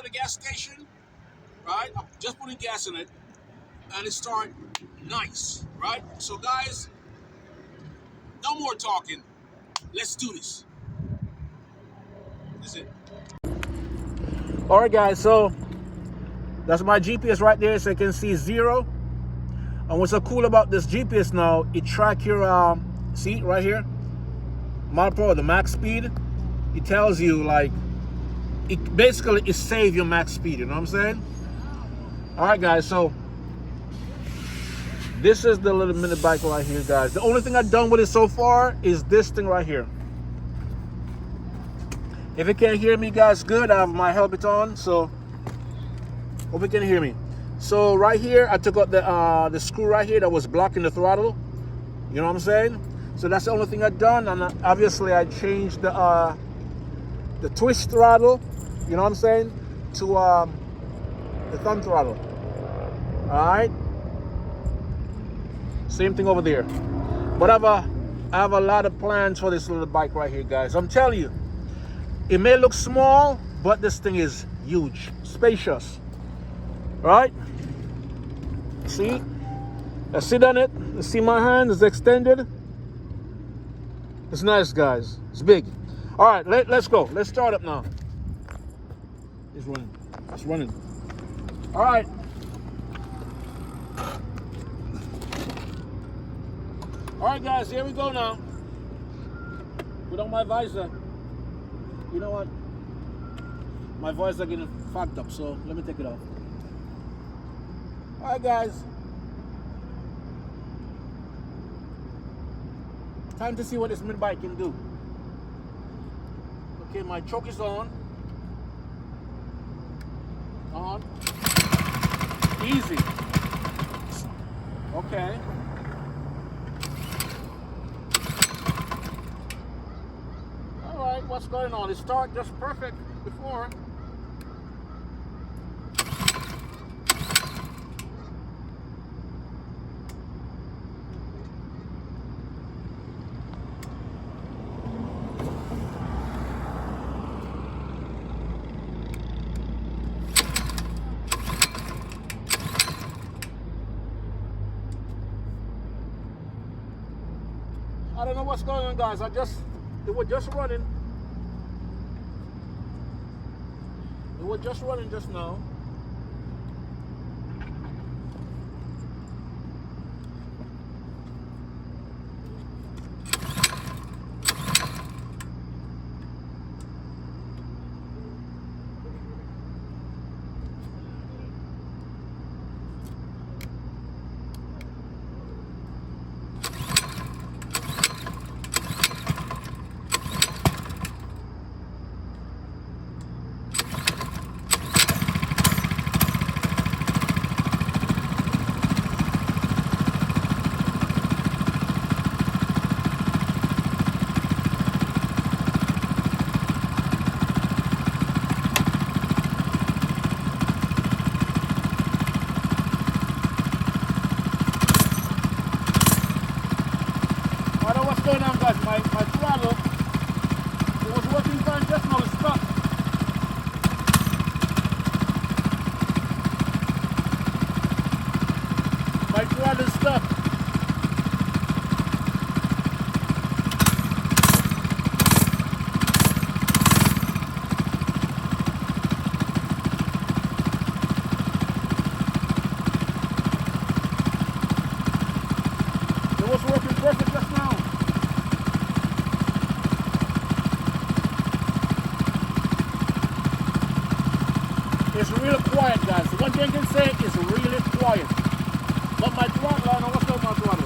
a gas station, right? I'm just putting gas in it, and it started nice, right? So guys, no more talking. Let's do this. That's it. All right, guys. So that's my GPS right there, so you can see 0. And what's so cool about this GPS now, it track your see right here, mile per hour, the max speed. It tells you like it basically it save your max speed. You know what I'm saying? All right, guys. So this is the little mini bike right here, guys. The only thing I've done with it so far is this thing right here. If you can't hear me, guys, good. I have my helmet on, so hope you can hear me. So right here, I took out the screw right here that was blocking the throttle. You know what I'm saying? So that's the only thing I've done, and obviously I changed the twist throttle. You know what I'm saying? To the thumb throttle. All right. Same thing over there. But I have a lot of plans for this little bike right here, guys. I'm telling you, it may look small, but this thing is huge, spacious. Right? See? I sit on it. You see my hand is extended. It's nice, guys. It's big. All right, let's go. Let's start up now. It's running. It's running. All right. All right, guys, here we go now. Put on my visor. You know what? My voice is getting fogged up, so let me take it off. All right, guys. Time to see what this mini bike can do. Okay, my choke is on. On. Easy. Okay. Alright, what's going on? It started just perfect before. I don't know what's going on, guys. It was just running. It was just running just now. Going on, guys. My throttle, it was working fine just now, it's stuck. My throttle is stuck. It was working perfect just now. It's really quiet, guys. One thing I can say is really quiet. But my throttle, I don't know what's going on my throttle.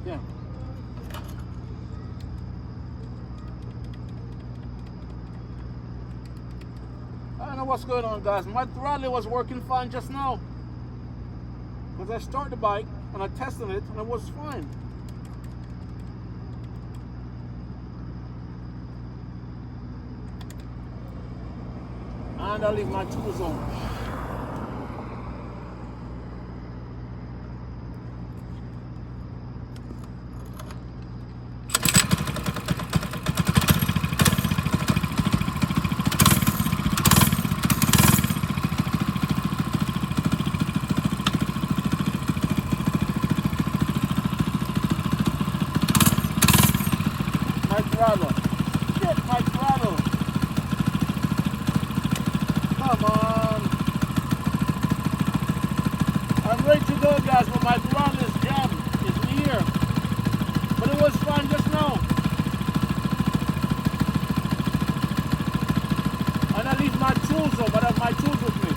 Yeah. I don't know what's going on, guys. My throttle was working fine just now. Because I started the bike and I tested it and it was fine. And I leave my tools on. My throttle. Shit, my throttle. Come on. I'm ready to go, guys, but my throttle is jammed. It's in here. But it was fine just now. And I leave my tools on, but I have my tools with me.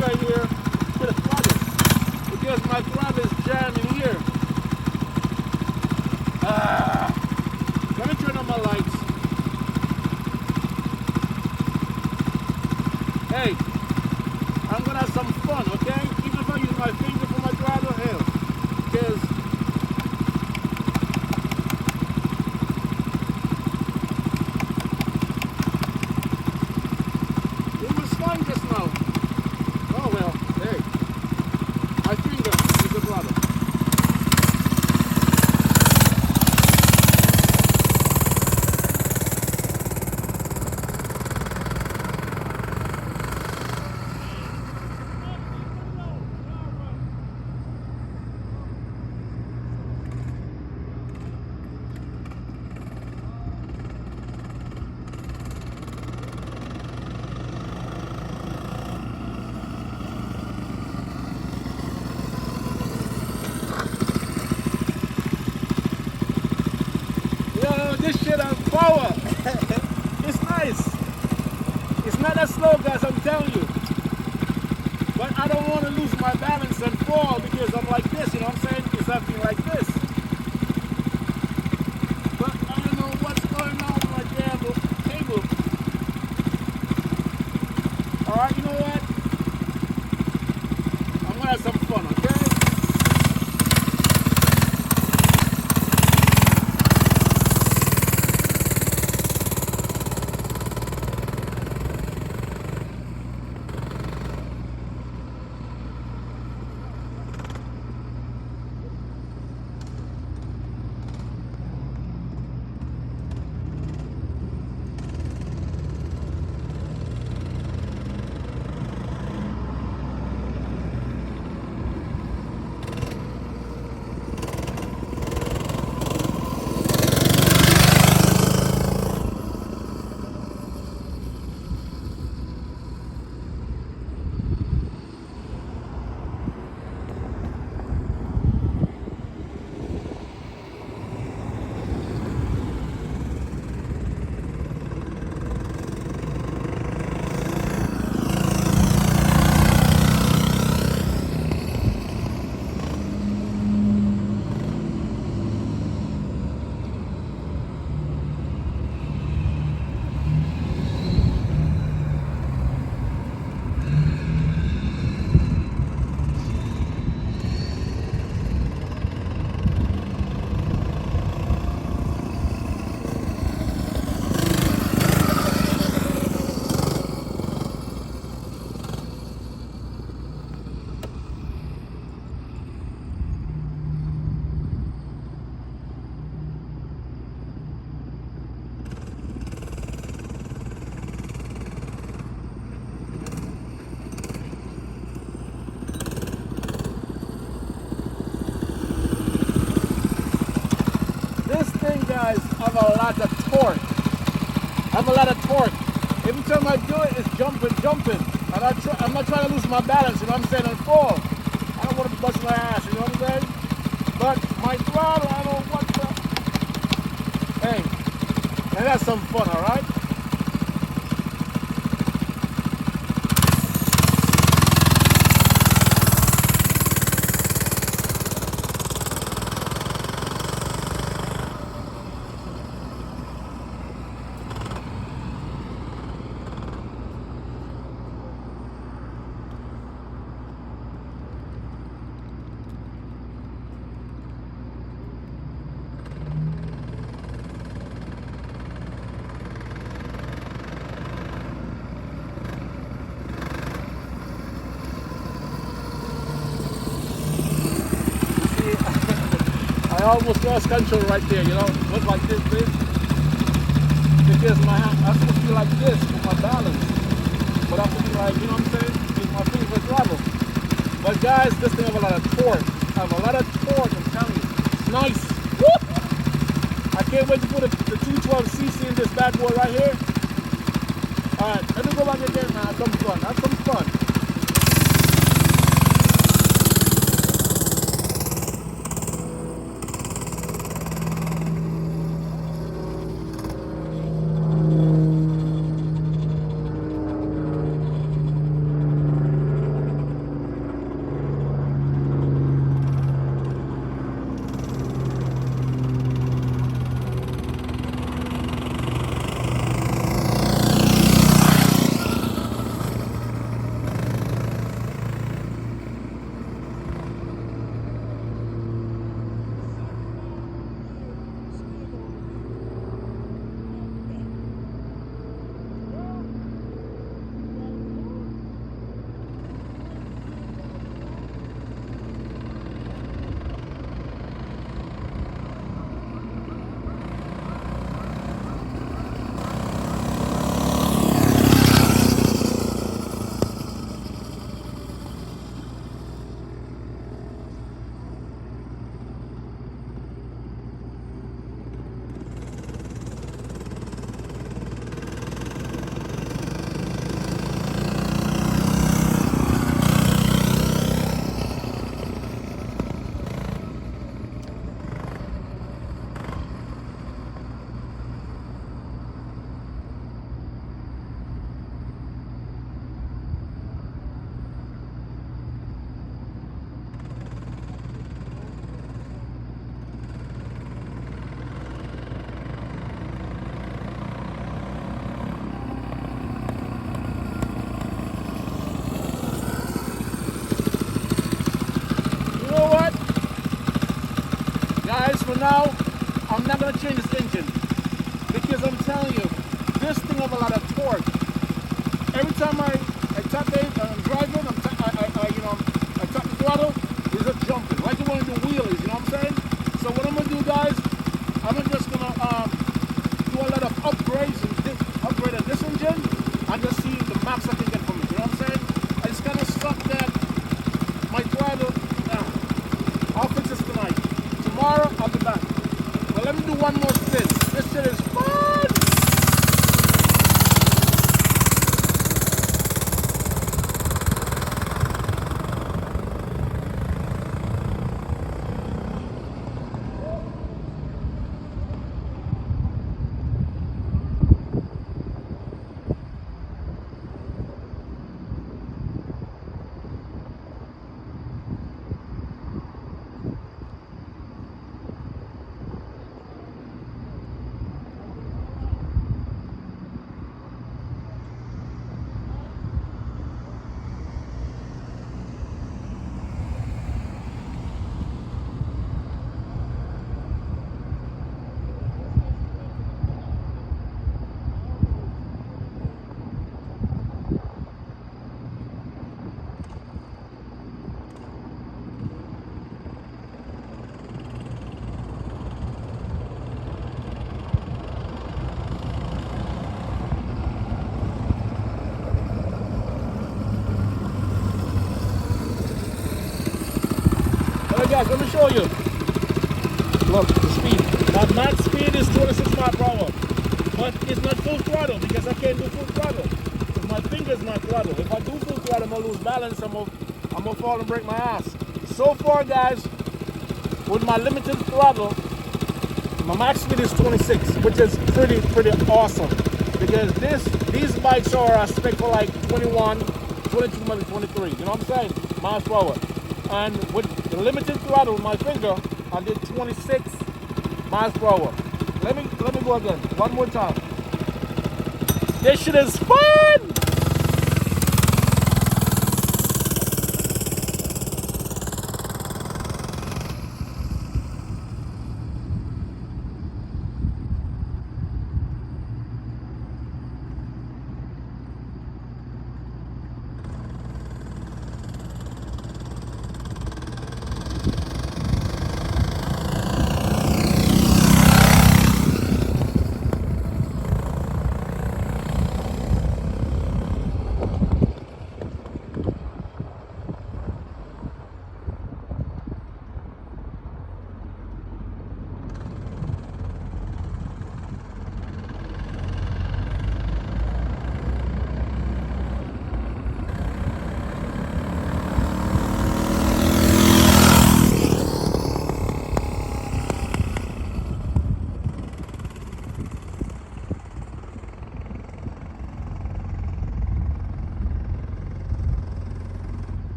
Here to the throttle because my throttle is jammed in here. Let me turn on my lights. Hey, I'm gonna have some fun, okay? Even if I use my finger for my throttle, hell, because it was fun just now. Oh well, hey, my finger is the throttle. This shit on power. It's nice. It's not that slow, guys, I'm telling you. But I don't want to lose my balance and fall because I'm like this, you know what I'm saying? It's something like this. But I don't know what's going on with my damn cable. Alright, you know what? I'm gonna have some fun, okay? guys, I have a lot of torque. I have a lot of torque. Every time I do it, it's jumping. And I'm not trying to lose my balance, you know what I'm saying, and fall. I don't want to bust my ass, you know what I'm saying? But my throttle, I don't know what the... Hey, and that's some fun, all right? I almost lost control right there, you know. Look like this, because my hand, I'm supposed to be like this with my balance. But I have to be like, you know what I'm saying? Use my feet for throttle. But guys, this thing have a lot of torque. I have a lot of torque, I'm telling you. It's nice. Woo! I can't wait to put the 212cc in this bad boy right here. Alright, let me go back again, man. Have some fun. Have some fun. Guys, for now, I'm not going to change this engine because I'm telling you, this thing have a lot of torque. Every time I tap it, I'm driving, I tap the throttle, it's just jumping, like you want to do wheelies, you know what I'm saying? So what I'm going to do, guys, I'm just going to do a lot of upgrades and upgrade on this engine and just see the max I can get from it, you know what I'm saying? I just kind of suck that my throttle down. I'll fix this tonight. Tomorrow, I'll be back. But let me do one more spin. This shit is fun! Guys, let me show you. Look, the speed. My max speed is 26 miles per hour. But it's not full throttle because I can't do full throttle. Because my finger's not throttle. If I do full throttle, I'm gonna lose balance. I'm gonna fall and break my ass. So far, guys, with my limited throttle, my max speed is 26, which is pretty awesome. Because these bikes are spec for like 21, 22, maybe 23. You know what I'm saying? Miles per hour. And with the limited throttle with my finger, I did 26 miles per hour. Let me go again. One more time. This shit is fun!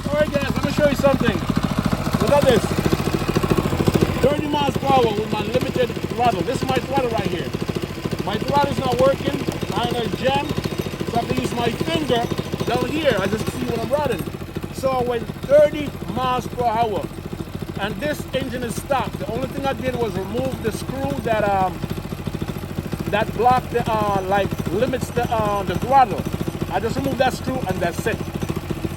Alright guys, let me show you something. Look at this. 30 miles per hour with my limited throttle. This is my throttle right here. My throttle is not working. I'm in a jam. So I have to use my finger down here. I just see what I'm running. So I went 30 miles per hour. And this engine is stopped. The only thing I did was remove the screw that blocked the limits the throttle. I just removed that screw and that's it.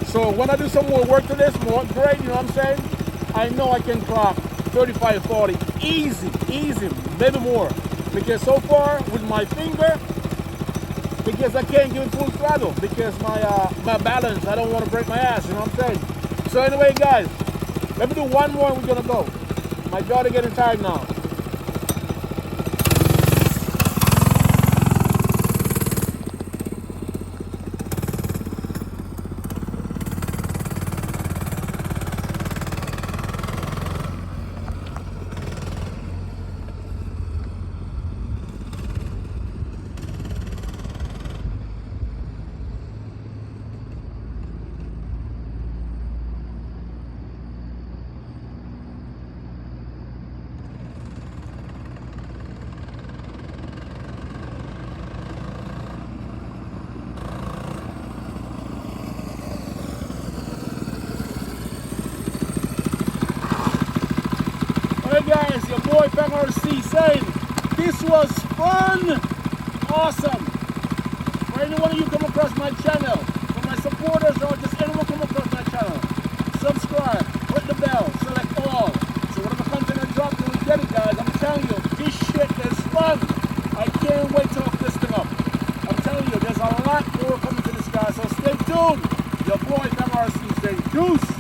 So when I do some more work to this, more upgrade, you know what I'm saying? I know I can clock 35, 40, easy, maybe more. Because so far with my finger, because I can't give it full throttle, because my balance, I don't want to break my ass, you know what I'm saying? So anyway, guys, let me do one more and we're gonna go. My daughter getting tired now. Hey guys, your boy FMRC saying this was fun, awesome. For anyone of you come across my channel, for my supporters or just anyone come across my channel, subscribe, hit the bell, select all. So whatever content I drop, you'll get it, guys. I'm telling you, this shit is fun. I can't wait to hook this thing up. I'm telling you, there's a lot more coming to this, guys. So stay tuned. Your boy FMRC saying deuce.